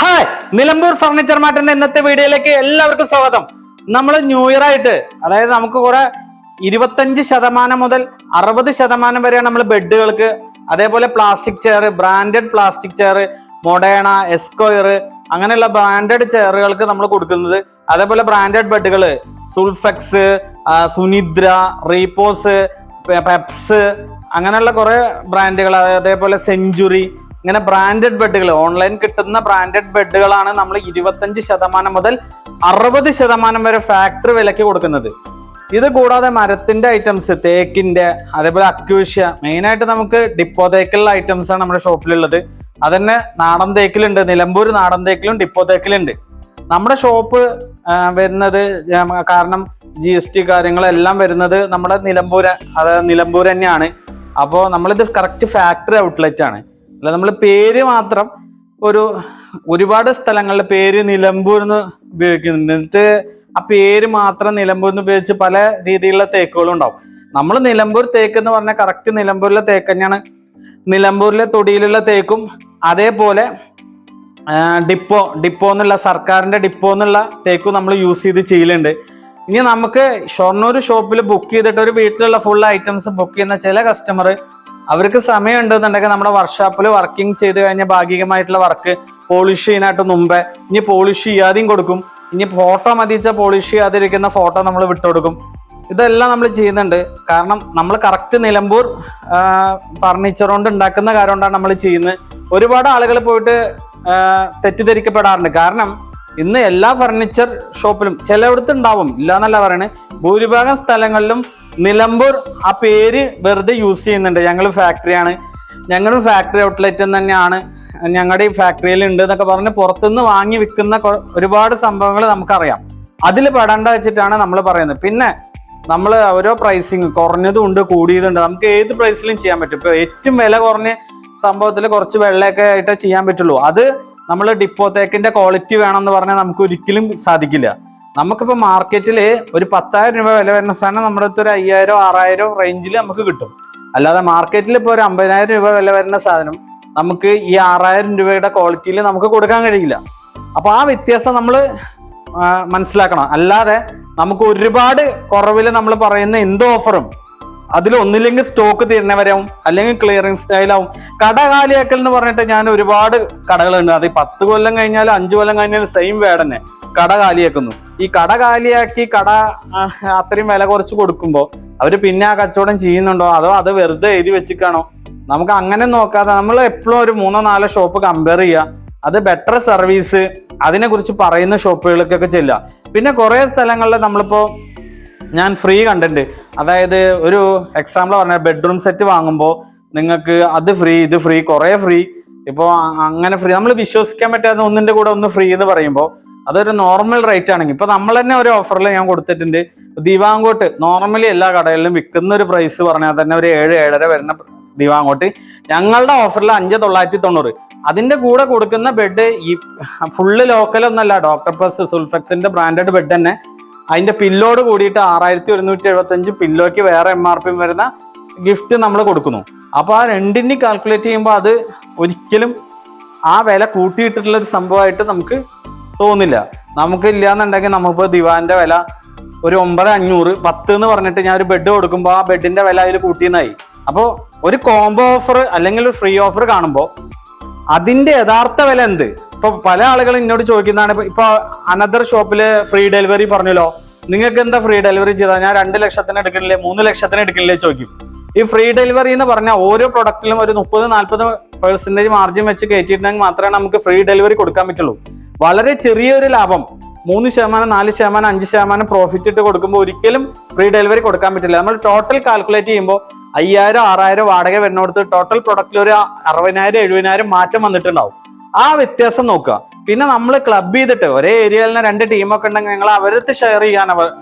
Hi, Nilambur furniture മാർട്ടിന്റെ ഇന്നത്തെ വീഡിയോയിലേക്ക് എല്ലാവർക്കും സ്വാഗതം. നമ്മൾ ന്യൂ ഇയർ ആയിട്ട്, അതായത് നമുക്ക് കുറെ 25% മുതൽ 60% വരെയാണ് നമ്മൾ ബെഡുകൾക്ക്, അതേപോലെ plastic chair, branded plastic chair, Moderna, S square അങ്ങനെയുള്ള ബ്രാൻഡഡ് ചെയറുകൾക്ക് നമ്മൾ കൊടുക്കുന്നത്. അതേപോലെ branded ബെഡുകൾ Sulfex, Sunidra, repose, Peps അങ്ങനെയുള്ള കുറെ ബ്രാൻഡുകൾ, അതേപോലെ സെഞ്ചുറി, ഇങ്ങനെ ബ്രാൻഡഡ് ബെഡുകൾ, ഓൺലൈൻ കിട്ടുന്ന ബ്രാൻഡഡ് ബെഡുകളാണ് നമ്മൾ 25% മുതൽ 60% വരെ ഫാക്ടറി വിലയ്ക്ക് കൊടുക്കുന്നത്. ഇത് കൂടാതെ മരത്തിന്റെ ഐറ്റംസ്, തേക്കിന്റെ, അതേപോലെ അക്വേഷ്യ, മെയിനായിട്ട് നമുക്ക് ഡിപ്പോ തേക്കിലുള്ള ഐറ്റംസ് ആണ് നമ്മുടെ ഷോപ്പിലുള്ളത്. അതന്നെ നാടൻ തേക്കിലുണ്ട്, നിലമ്പൂർ നാടൻ തേക്കിലും ഡിപ്പോ തേക്കിലുണ്ട്. നമ്മുടെ ഷോപ്പ് വരുന്നത്, കാരണം GST കാര്യങ്ങളെല്ലാം വരുന്നത് നമ്മുടെ നിലമ്പൂര്, അതായത് നിലമ്പൂർ തന്നെയാണ്. അപ്പോൾ നമ്മളിത് കറക്റ്റ് ഫാക്ടറി ഔട്ട്ലെറ്റ് ആണ്. അല്ല, നമ്മൾ പേര് മാത്രം ഒരുപാട് സ്ഥലങ്ങളിൽ പേര് നിലമ്പൂർ എന്ന് ഉപയോഗിക്കുന്നുണ്ട്. എന്നിട്ട് ആ പേര് മാത്രം നിലമ്പൂർ എന്ന് ഉപയോഗിച്ച് പല രീതിയിലുള്ള തേക്കുകളും ഉണ്ടാവും. നമ്മൾ നിലമ്പൂർ തേക്ക് എന്ന് പറഞ്ഞാൽ കറക്റ്റ് നിലമ്പൂരിലെ തേക്ക് തന്നെയാണ്. നിലമ്പൂരിലെ തൊടിയിലുള്ള തേക്കും, അതേപോലെ ഡിപ്പോ എന്നുള്ള സർക്കാരിന്റെ ഡിപ്പോ എന്നുള്ള തേക്കും നമ്മൾ യൂസ് ചെയ്ത് ചെയ്യലുണ്ട്. ഇനി നമുക്ക് ഷൊർണൂർ ഷോപ്പിൽ ബുക്ക് ചെയ്തിട്ട് ഒരു വീട്ടിലുള്ള ഫുൾ ഐറ്റംസ് ബുക്ക് ചെയ്യുന്ന ചില കസ്റ്റമർ, അവർക്ക് സമയം ഉണ്ടെന്നുണ്ടെങ്കിൽ നമ്മുടെ വർക്ക്ഷോപ്പിൽ വർക്കിംഗ് ചെയ്ത് കഴിഞ്ഞാൽ ഭാഗികമായിട്ടുള്ള വർക്ക് പോളിഷ് ചെയ്യാനായിട്ട് മുമ്പേ ഇനി പോളിഷ് ചെയ്യാതെയും കൊടുക്കും. ഇനി ഫോട്ടോ മതിച്ച പോളിഷ് ചെയ്യാതിരിക്കുന്ന ഫോട്ടോ നമ്മൾ വിട്ടുകൊടുക്കും. ഇതെല്ലാം നമ്മൾ ചെയ്യുന്നുണ്ട്. കാരണം നമ്മൾ കറക്റ്റ് നിലമ്പൂർ ഫർണിച്ചർ കൊണ്ട് ഉണ്ടാക്കുന്ന കാര്യം കൊണ്ടാണ് നമ്മൾ ചെയ്യുന്നത്. ഒരുപാട് ആളുകൾ പോയിട്ട് തെറ്റിദ്ധരിക്കപ്പെടാറുണ്ട്. കാരണം ഇന്ന് എല്ലാ ഫർണിച്ചർ ഷോപ്പിലും ചിലയിടത്ത് ഉണ്ടാവും, ഇല്ലാന്നല്ല പറയണേ, ഭൂരിഭാഗം സ്ഥലങ്ങളിലും നിലമ്പൂർ ആ പേര് വെറുതെ യൂസ് ചെയ്യുന്നുണ്ട്. ഞങ്ങൾ ഫാക്ടറിയാണ്, ഞങ്ങളും ഫാക്ടറി ഔട്ട്ലെറ്റ് തന്നെയാണ്, ഞങ്ങളുടെ ഈ ഫാക്ടറിയിൽ ഉണ്ട് എന്നൊക്കെ പറഞ്ഞ് പുറത്തുനിന്ന് വാങ്ങി വിൽക്കുന്ന ഒരുപാട് സംഭവങ്ങൾ നമുക്കറിയാം. അതിൽ പെടേണ്ട വെച്ചിട്ടാണ് നമ്മൾ പറയുന്നത്. പിന്നെ നമ്മൾ ഓരോ പ്രൈസിങ് കുറഞ്ഞതും ഉണ്ട്, കൂടിയതുണ്ട്. നമുക്ക് ഏത് പ്രൈസിലും ചെയ്യാൻ പറ്റും. ഇപ്പൊ ഏറ്റവും വില കുറഞ്ഞ സംഭവത്തിൽ കുറച്ച് വെള്ളയൊക്കെ ആയിട്ടേ ചെയ്യാൻ പറ്റുള്ളൂ. അത് നമ്മൾ ഡിപ്പോ തേക്കിന്റെ ക്വാളിറ്റി വേണമെന്ന് പറഞ്ഞാൽ നമുക്ക് ഒരിക്കലും സാധിക്കില്ല. നമുക്കിപ്പോൾ മാർക്കറ്റിൽ ഒരു 10,000 രൂപ വില വരുന്ന സാധനം നമ്മുടെ അടുത്ത് ഒരു 5,000 6,000 റേഞ്ചിൽ നമുക്ക് കിട്ടും. അല്ലാതെ മാർക്കറ്റിൽ ഇപ്പോൾ ഒരു 50,000 രൂപ വില വരുന്ന സാധനം നമുക്ക് ഈ 6,000 രൂപയുടെ ക്വാളിറ്റിയിൽ നമുക്ക് കൊടുക്കാൻ കഴിയില്ല. അപ്പൊ ആ വ്യത്യാസം നമ്മൾ മനസ്സിലാക്കണം. അല്ലാതെ നമുക്ക് ഒരുപാട് കുറവിൽ നമ്മൾ പറയുന്ന എന്ത് ഓഫറും അതിൽ ഒന്നില്ലെങ്കിൽ സ്റ്റോക്ക് തീരുന്നവരാവും, അല്ലെങ്കിൽ ക്ലിയറിംഗ് സ്റ്റൈലാവും. കട കാലിയാക്കൽ എന്ന് പറഞ്ഞിട്ട് ഞാൻ ഒരുപാട് കടകളുണ്ട്. അത് 10 കൊല്ലം കഴിഞ്ഞാലും 5 കൊല്ലം കഴിഞ്ഞാലും സെയിം വേർഡ് തന്നെ, കട കാലിയാക്കുന്നു. ഈ കട കാലിയാക്കി കട അത്രയും വില കുറച്ച് കൊടുക്കുമ്പോൾ അവര് പിന്നെ ആ കച്ചവടം ചെയ്യുന്നുണ്ടോ, അതോ അത് വെറുതെ എഴുതി വെച്ചിക്കാണോ? നമുക്ക് അങ്ങനെ നോക്കാതെ നമ്മൾ എപ്പോഴും ഒരു 3-4 ഷോപ്പ് കമ്പയർ ചെയ്യുക. അത് ബെറ്റർ സർവീസ്, അതിനെ കുറിച്ച് പറയുന്ന ഷോപ്പുകൾക്കൊക്കെ ചെല്ലുക. പിന്നെ കുറെ സ്ഥലങ്ങളിൽ നമ്മളിപ്പോ ഞാൻ ഫ്രീ കണ്ടിട്ടുണ്ട്. അതായത് ഒരു എക്സാമ്പിൾ പറഞ്ഞാൽ ബെഡ്റൂം സെറ്റ് വാങ്ങുമ്പോൾ നിങ്ങൾക്ക് അത് ഫ്രീ, ഇത് ഫ്രീ, കുറെ ഫ്രീ. ഇപ്പോൾ അങ്ങനെ ഫ്രീ, നമ്മൾ വിശ്വസിക്കാൻ പറ്റാത്ത ഒന്നിന്റെ കൂടെ ഒന്ന് ഫ്രീ എന്ന് പറയുമ്പോൾ അതൊരു നോർമൽ റേറ്റ് ആണെങ്കിൽ, ഇപ്പൊ നമ്മൾ തന്നെ ഒരു ഓഫറിൽ ഞാൻ കൊടുത്തിട്ടുണ്ട്. ദിവാങ്കോട്ട് നോർമലി എല്ലാ കടകളിലും വിൽക്കുന്ന ഒരു പ്രൈസ് പറഞ്ഞാൽ തന്നെ ഒരു 7-7.5 വരുന്ന ദിവാങ്കോട്ട് ഞങ്ങളുടെ ഓഫറിൽ 5,990. അതിന്റെ കൂടെ കൊടുക്കുന്ന ബെഡ് ഈ ഫുള്ള് ലോക്കൽ ഒന്നല്ല, ഡോക്ടർ പ്ലസ് സുൾഫെക്സിന്റെ ബ്രാൻഡഡ് ബെഡ് തന്നെ. അതിന്റെ പില്ലോട് കൂടിയിട്ട് 6,175 പില്ലോയ്ക്ക് വേറെ MRP വരുന്ന ഗിഫ്റ്റ് നമ്മൾ കൊടുക്കുന്നു. അപ്പൊ ആ രണ്ടിന് കാൽക്കുലേറ്റ് ചെയ്യുമ്പോൾ അത് ഒരിക്കലും ആ വില കൂട്ടിയിട്ടിട്ടുള്ള ഒരു സംഭവമായിട്ട് നമുക്ക് തോന്നില്ല. നമുക്ക് ഇല്ലാന്നുണ്ടെങ്കിൽ നമുക്കിപ്പോൾ ദിവാന്റെ വില ഒരു 9,500 10 എന്ന് പറഞ്ഞിട്ട് ഞാൻ ഒരു ബെഡ് കൊടുക്കുമ്പോൾ ആ ബെഡിന്റെ വില അതിൽ കൂട്ടിയെന്നായി. അപ്പോൾ ഒരു കോംബോ ഓഫർ അല്ലെങ്കിൽ ഒരു ഫ്രീ ഓഫർ കാണുമ്പോൾ അതിന്റെ യഥാർത്ഥ വില എന്ത്? ഇപ്പൊ പല ആളുകളും എന്നോട് ചോദിക്കുന്നതാണ്, ഇപ്പൊ അനദർ ഷോപ്പില് ഫ്രീ ഡെലിവറി പറഞ്ഞല്ലോ, നിങ്ങൾക്ക് എന്താ ഫ്രീ ഡെലിവറി ചെയ്താൽ ഞാൻ 2 ലക്ഷത്തിന് എടുക്കണില്ലേ 3 ലക്ഷത്തിന് എടുക്കണില്ലേ ചോദിക്കും. ഈ ഫ്രീ ഡെലിവറി എന്ന് പറഞ്ഞാൽ ഓരോ പ്രൊഡക്റ്റിലും ഒരു 30-40% മാർജിൻ വെച്ച് കയറ്റിയിട്ടുണ്ടെങ്കിൽ മാത്രമേ നമുക്ക് ഫ്രീ ഡെലിവറി കൊടുക്കാൻ പറ്റുള്ളൂ. വളരെ ചെറിയൊരു ലാഭം, 3%, 4%, 5% പ്രോഫിറ്റ് ഇട്ട് കൊടുക്കുമ്പോൾ ഒരിക്കലും ഫ്രീ ഡെലിവറി കൊടുക്കാൻ പറ്റില്ല. നമ്മൾ ടോട്ടൽ കാൽക്കുലേറ്റ് ചെയ്യുമ്പോൾ 5,000-6,000 വാടക വരുന്നിടത്ത് ടോട്ടൽ പ്രൊഡക്റ്റിൽ ഒരു 60,000-70,000 മാറ്റം വന്നിട്ടുണ്ടാവും. ആ വ്യത്യാസം നോക്കുക. പിന്നെ നമ്മൾ ക്ലബ് ചെയ്തിട്ട് ഒരേ ഏരിയയിൽ നിന്ന് 2 ടീമൊക്കെ ഉണ്ടെങ്കിൽ ഞങ്ങൾ അവരടുത്ത് ഷെയർ ചെയ്യാൻ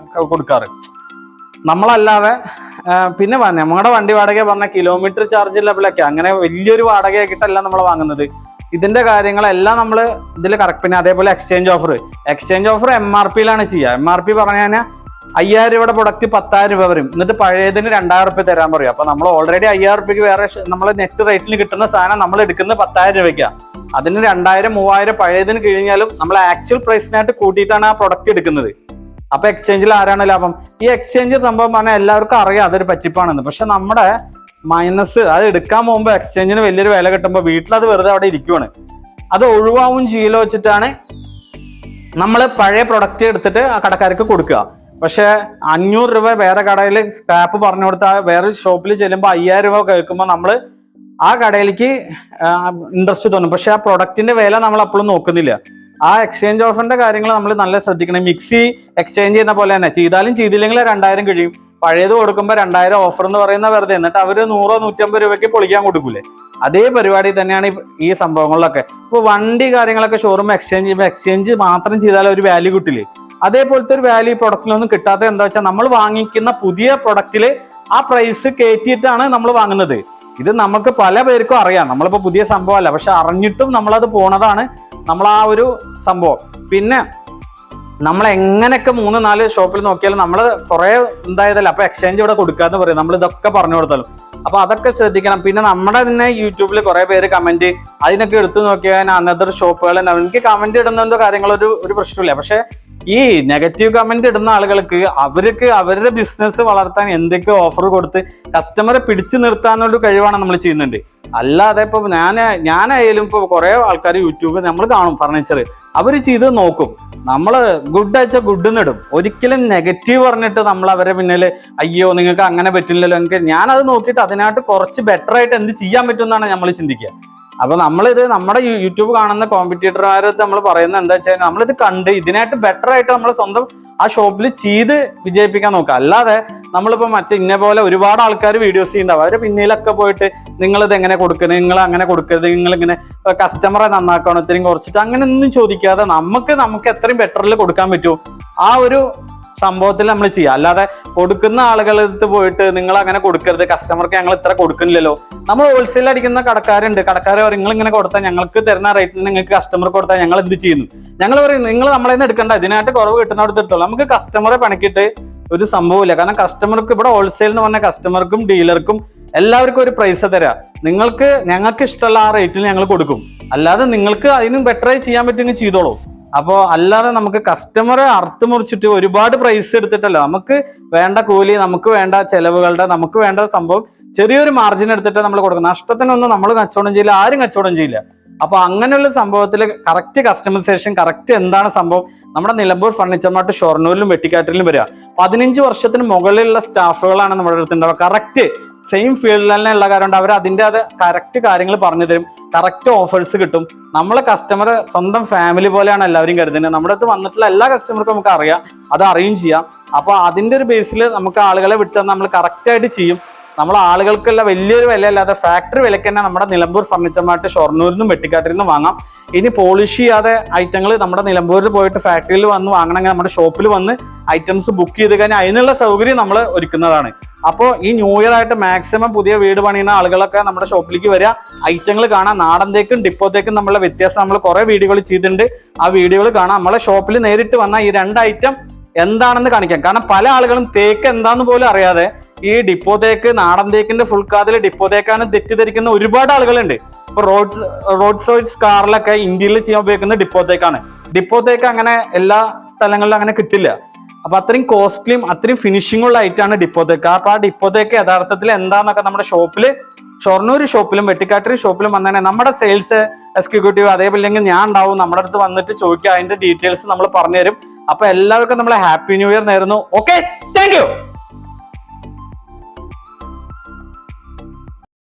കൊടുക്കാറ്, നമ്മളല്ലാതെ. പിന്നെ നമ്മുടെ വണ്ടി വാടക പറഞ്ഞ കിലോമീറ്റർ ചാർജ് ലെവലൊക്കെ അങ്ങനെ വലിയൊരു വാടകയാക്കിയിട്ടല്ല നമ്മൾ വാങ്ങുന്നത്. ഇതിന്റെ കാര്യങ്ങളെല്ലാം നമ്മൾ ഇതിൽ കറക്റ്റ്. പിന്നെ അതേപോലെ എക്സ്ചേഞ്ച് ഓഫർ MRPയിലാണ് ചെയ്യുക. MRP പറഞ്ഞു കഴിഞ്ഞാൽ 5,000 രൂപയുടെ പ്രൊഡക്റ്റ് 10,000 രൂപ വരും. എന്നിട്ട് പഴയതിന് 2,000 രൂപ തരാൻ പറയും. അപ്പൊ നമ്മൾ ഓൾറെഡി 5,000 രൂപയ്ക്ക് വേറെ നമ്മൾ നെറ്റ് റേറ്റിന് കിട്ടുന്ന സാധനം നമ്മൾ എടുക്കുന്നത് 10,000 രൂപയ്ക്കാണ്. അതിന് 2000-3000 പഴയതിന് കഴിഞ്ഞാലും നമ്മൾ ആക്ച്വൽ പ്രൈസിനായിട്ട് കൂട്ടിയിട്ടാണ് ആ പ്രൊഡക്റ്റ് എടുക്കുന്നത്. അപ്പൊ എക്സ്ചേഞ്ചിൽ ആരാണ് ലാഭം? ഈ എക്സ്ചേഞ്ച് സംഭവം പറഞ്ഞാൽ എല്ലാവർക്കും അറിയാം അതൊരു പറ്റിപ്പാണെന്ന്. പക്ഷെ നമ്മുടെ മൈനസ് അത് എടുക്കാൻ പോകുമ്പോൾ എക്സ്ചേഞ്ചിന് വലിയൊരു വില കിട്ടുമ്പോൾ വീട്ടിലത് വെറുതെ അവിടെ ഇരിക്കുവാണ്. അത് ഒഴിവാവും ചെയ്യലോ വെച്ചിട്ടാണ് നമ്മൾ പഴയ പ്രൊഡക്റ്റ് എടുത്തിട്ട് ആ കടക്കാർക്ക് കൊടുക്കുക. പക്ഷെ 500 രൂപ വേറെ കടയിൽ സ്ക്രാപ്പ് പറഞ്ഞു കൊടുത്താൽ വേറെ ഷോപ്പിൽ ചെല്ലുമ്പോൾ 5000 രൂപ കേൾക്കുമ്പോൾ നമ്മൾ ആ കടയിലേക്ക് ഇൻട്രസ്റ്റ് തോന്നും. പക്ഷെ ആ പ്രൊഡക്റ്റിന്റെ വില നമ്മൾ അപ്പോഴും നോക്കുന്നില്ല. ആ എക്സ്ചേഞ്ച് ഓഫറിന്റെ കാര്യങ്ങൾ നമ്മൾ നല്ല ശ്രദ്ധിക്കണം. മിക്സി എക്സ്ചേഞ്ച് ചെയ്യുന്ന പോലെ തന്നെ ചെയ്താലും ചെയ്തില്ലെങ്കിൽ 2000 കഴിയും. പഴയത് കൊടുക്കുമ്പോൾ 2000 ഓഫർ എന്ന് പറയുന്ന വെറുതെ, എന്നിട്ട് അവര് 100-150 രൂപയ്ക്ക് പൊളിക്കാൻ കൊടുക്കൂലേ? അതേ പരിപാടി തന്നെയാണ് ഈ സംഭവങ്ങളിലൊക്കെ. ഇപ്പൊ വണ്ടി കാര്യങ്ങളൊക്കെ ഷോറൂം എക്സ്ചേഞ്ച് ചെയ്യുമ്പോൾ എക്സ്ചേഞ്ച് മാത്രം ചെയ്താൽ ഒരു വാല്യൂ കിട്ടില്ലേ? അതേപോലത്തെ ഒരു വാല്യൂ ഈ പ്രൊഡക്റ്റിലൊന്നും കിട്ടാത്ത എന്താ വെച്ചാൽ നമ്മൾ വാങ്ങിക്കുന്ന പുതിയ പ്രൊഡക്റ്റില് ആ പ്രൈസ് കയറ്റിയിട്ടാണ് നമ്മൾ വാങ്ങുന്നത്. ഇത് നമുക്ക് പല പേർക്കും അറിയാം. നമ്മളിപ്പോ പുതിയ സംഭവമല്ല, പക്ഷെ അറിഞ്ഞിട്ടും നമ്മളത് പോണതാണ് നമ്മൾ ആ ഒരു സംഭവം. പിന്നെ നമ്മൾ എങ്ങനെയൊക്കെ 3-4 ഷോപ്പിൽ നോക്കിയാലും നമ്മൾ കുറെ എന്തായതല്ല അപ്പൊ എക്സ്ചേഞ്ച് ഇവിടെ കൊടുക്കാന്ന് പറയും. നമ്മൾ ഇതൊക്കെ പറഞ്ഞു കൊടുത്താലും അപ്പൊ അതൊക്കെ ശ്രദ്ധിക്കണം. പിന്നെ നമ്മുടെ തന്നെ യൂട്യൂബിൽ കുറെ പേര് കമന്റ് അതിനൊക്കെ എടുത്തു നോക്കിയാൽ അനദർ ഷോപ്പുകൾ എനിക്ക് കമന്റ് ഇടുന്നതിന്റെ കാര്യങ്ങളൊരു പ്രശ്നമില്ല. പക്ഷെ ഈ നെഗറ്റീവ് കമന്റ് ഇടുന്ന ആളുകൾക്ക് അവർക്ക് അവരുടെ ബിസിനസ് വളർത്താൻ എന്തൊക്കെ ഓഫർ കൊടുത്ത് കസ്റ്റമറെ പിടിച്ചു നിർത്താനുള്ള കഴിവാണ് നമ്മൾ ചെയ്യുന്നുണ്ട്. അല്ലാതെ ഇപ്പൊ ഞാനായാലും ഇപ്പൊ കുറെ ആൾക്കാർ യൂട്യൂബിൽ നമ്മൾ കാണും ഫർണിച്ചർ, അവര് ചെയ്ത് നോക്കും. നമ്മള് ഗുഡ് അയച്ചാൽ ഗുഡ് നിടും. ഒരിക്കലും നെഗറ്റീവ് പറഞ്ഞിട്ട് നമ്മൾ അവരെ പിന്നിൽ അയ്യോ നിങ്ങൾക്ക് അങ്ങനെ പറ്റില്ലല്ലോ, ഞാനത് നോക്കിയിട്ട് അതിനായിട്ട് കുറച്ച് ബെറ്റർ ആയിട്ട് എന്ത് ചെയ്യാൻ പറ്റും എന്നാണ് നമ്മൾ ചിന്തിക്കുക. അപ്പൊ നമ്മളിത് നമ്മുടെ യൂട്യൂബ് കാണുന്ന കോമ്പറ്റീറ്റർമാരത്ത് നമ്മൾ പറയുന്നത് എന്താ വെച്ചാൽ നമ്മളിത് കണ്ട് ഇതിനായിട്ട് ബെറ്റർ ആയിട്ട് നമ്മൾ സ്വന്തം ആ ഷോപ്പിൽ ചെയ്ത് വിജയിപ്പിക്കാൻ നോക്കുക. അല്ലാതെ നമ്മളിപ്പോ ഇന്ന പോലെ ഒരുപാട് ആൾക്കാർ വീഡിയോസ് ചെയ്യുന്നുണ്ടാവും. അവരെ പിന്നിലൊക്കെ പോയിട്ട് നിങ്ങളിത് എങ്ങനെ കൊടുക്കുന്നത്, നിങ്ങൾ അങ്ങനെ കൊടുക്കരുത്, നിങ്ങൾ ഇങ്ങനെ കസ്റ്റമറെ നന്നാക്കണം ഇത്രയും കുറച്ചിട്ട് അങ്ങനെ ഒന്നും ചോദിക്കാതെ നമുക്ക് എത്രയും ബെറ്ററിൽ കൊടുക്കാൻ പറ്റുമോ ആ ഒരു സംഭവത്തിൽ നമ്മൾ ചെയ്യുക. അല്ലാതെ കൊടുക്കുന്ന ആളുകളടുത്ത് പോയിട്ട് നിങ്ങൾ അങ്ങനെ കൊടുക്കരുത്, കസ്റ്റമർക്ക് ഞങ്ങൾ ഇത്ര കൊടുക്കുന്നില്ലല്ലോ. നമ്മൾ ഹോൾസെയിൽ അടിക്കുന്ന കടക്കാരുണ്ട്, കടക്കാരെ പറയും നിങ്ങൾ ഇങ്ങനെ കൊടുത്താൽ ഞങ്ങൾക്ക് തരുന്ന റേറ്റിന് നിങ്ങൾക്ക് കസ്റ്റമർക്ക് കൊടുത്താൽ ഞങ്ങൾ എന്ത് ചെയ്യുന്നു? ഞങ്ങൾ പറയും നിങ്ങൾ നമ്മളെ നിന്ന് എടുക്കണ്ട, ഇതിനായിട്ട് കുറവ് കിട്ടുന്നിടത്ത് എടുത്തോളൂ. നമുക്ക് കസ്റ്റമറെ പണിക്കിട്ട് ഒരു സംഭവമില്ല. കാരണം കസ്റ്റമർക്ക് ഇവിടെ ഹോൾസെയിൽ എന്ന് പറഞ്ഞാൽ കസ്റ്റമർക്കും ഡീലർക്കും എല്ലാവർക്കും ഒരു പ്രൈസ് തരാം. ഞങ്ങൾക്ക് ഇഷ്ടമുള്ള ആ റേറ്റിൽ ഞങ്ങൾ കൊടുക്കും. അല്ലാതെ നിങ്ങൾക്ക് അതിനും ബെറ്ററായി ചെയ്യാൻ പറ്റുമെങ്കിൽ ചെയ്തോളൂ. അപ്പോൾ അല്ലാതെ നമുക്ക് കസ്റ്റമറെ അറുത്ത് മുറിച്ചിട്ട് ഒരുപാട് പ്രൈസ് എടുത്തിട്ടല്ല, നമുക്ക് വേണ്ട കൂലി, നമുക്ക് വേണ്ട ചെലവുകളുടെ, നമുക്ക് വേണ്ട സംഭവം ചെറിയൊരു മാർജിൻ എടുത്തിട്ട് നമ്മൾ കൊടുക്കും. നഷ്ടത്തിനൊന്നും നമ്മൾ കച്ചവടം ചെയ്യില്ല, ആരും കച്ചവടം ചെയ്യില്ല. അപ്പൊ അങ്ങനെയുള്ള സംഭവത്തിൽ കറക്റ്റ് കസ്റ്റമൈസേഷൻ, കറക്റ്റ് എന്താണ് സംഭവം, നമ്മുടെ നിലമ്പൂർ ഫർണിച്ചർ മാർട്ട് ഷൊർണൂരിലും വെട്ടിക്കാട്ടിലും വരിക. 15 വർഷത്തിന് മുകളിലുള്ള സ്റ്റാഫുകളാണ് നമ്മുടെ അടുത്തുണ്ടാവുക. കറക്റ്റ് സെയിം ഫീൽഡിൽ തന്നെ ഉള്ള കാരണം അവർ അതിന്റെ കറക്റ്റ് കാര്യങ്ങൾ പറഞ്ഞു തരും. കറക്റ്റ് ഓഫേഴ്സ് കിട്ടും. നമ്മളെ കസ്റ്റമർ സ്വന്തം ഫാമിലി പോലെയാണ് എല്ലാവരും കരുതുന്നത്. നമ്മുടെ അടുത്ത് വന്നിട്ടുള്ള എല്ലാ കസ്റ്റമർക്കും നമുക്ക് അറിയാം, അത് അറിയും ചെയ്യാം. അപ്പൊ അതിന്റെ ഒരു ബേസിൽ നമുക്ക് ആളുകളെ വിട്ട് നമ്മൾ കറക്റ്റ് ആയിട്ട് ചെയ്യും. നമ്മൾ ആളുകൾക്കുള്ള വലിയൊരു വിലയല്ലാതെ ഫാക്ടറി വിലക്ക് തന്നെ നമ്മുടെ നിലമ്പൂർ ഫർണിച്ചർ മാർട്ട് ഷൊർണൂരിൽ നിന്നും വെട്ടിക്കാട്ടിൽ നിന്നും വാങ്ങാം. ഇനി പോളിഷ് ചെയ്യാതെ ഐറ്റങ്ങൾ നമ്മുടെ നിലമ്പൂരിൽ പോയിട്ട് ഫാക്ടറിയിൽ വന്ന് വാങ്ങണമെങ്കിൽ നമ്മുടെ ഷോപ്പിൽ വന്ന് ഐറ്റംസ് ബുക്ക് ചെയ്ത് കഴിഞ്ഞാൽ അതിനുള്ള സൗകര്യം നമ്മൾ ഒരുക്കുന്നതാണ്. അപ്പോൾ ഈ ന്യൂ ഇയർ ആയിട്ട് മാക്സിമം പുതിയ വീട് പണിയുന്ന ആളുകളൊക്കെ നമ്മുടെ ഷോപ്പിലേക്ക് വരിക, ഐറ്റങ്ങൾ കാണാം. നാടൻ തേക്കും ഡിപ്പോ തേക്കും നമ്മളുടെ വ്യത്യാസം നമ്മൾ കുറെ വീഡിയോകൾ ചെയ്തിട്ടുണ്ട്. ആ വീഡിയോകൾ കാണാം. നമ്മളെ ഷോപ്പിൽ നേരിട്ട് വന്നാൽ ഈ 2 ഐറ്റം എന്താണെന്ന് കാണിക്കാം. കാരണം പല ആളുകളും തേക്ക് എന്താന്ന് പോലും അറിയാതെ ഈ ഡിപ്പോ തേക്ക്, നാടൻ തേക്കിന്റെ ഫുൾ കാതിൽ ഡിപ്പോ തേക്കാണ് തെറ്റിദ്ധരിക്കുന്ന ഒരുപാട് ആളുകളുണ്ട്. ഇപ്പൊ റോഡ് സൈഡ് കാറിലൊക്കെ ഇന്ത്യയിൽ ചെയ്യാൻ ഉപയോഗിക്കുന്ന ഡിപ്പോ തേക്കാണ്. ഡിപ്പോ തേക്ക് അങ്ങനെ എല്ലാ സ്ഥലങ്ങളിലും അങ്ങനെ കിട്ടില്ല. അപ്പൊ അത്രയും കോസ്റ്റ്ലിയും അത്രയും ഫിനിഷിംഗ് ഉള്ള ഐറ്റാണ് ഡിപ്പോ തേക്ക്. അപ്പൊ ആ ഡിപ്പോ തേക്ക് യഥാർത്ഥത്തിൽ എന്താന്നൊക്കെ നമ്മുടെ ഷോപ്പില് ഷൊർണൂർ ഷോപ്പിലും വെട്ടിക്കാട്ടിരി ഷോപ്പിലും വന്നേ നമ്മുടെ സെയിൽസ് എക്സിക്യൂട്ടീവ് അതേപോലെ ഞാൻ ഉണ്ടാവും. നമ്മുടെ അടുത്ത് വന്നിട്ട് ചോദിക്കുക, അതിന്റെ ഡീറ്റെയിൽസ് നമ്മൾ പറഞ്ഞുതരും. അപ്പൊ എല്ലാവർക്കും നമ്മളെ ഹാപ്പി ന്യൂ ഇയർ നേരുന്നു. Okay, thank you.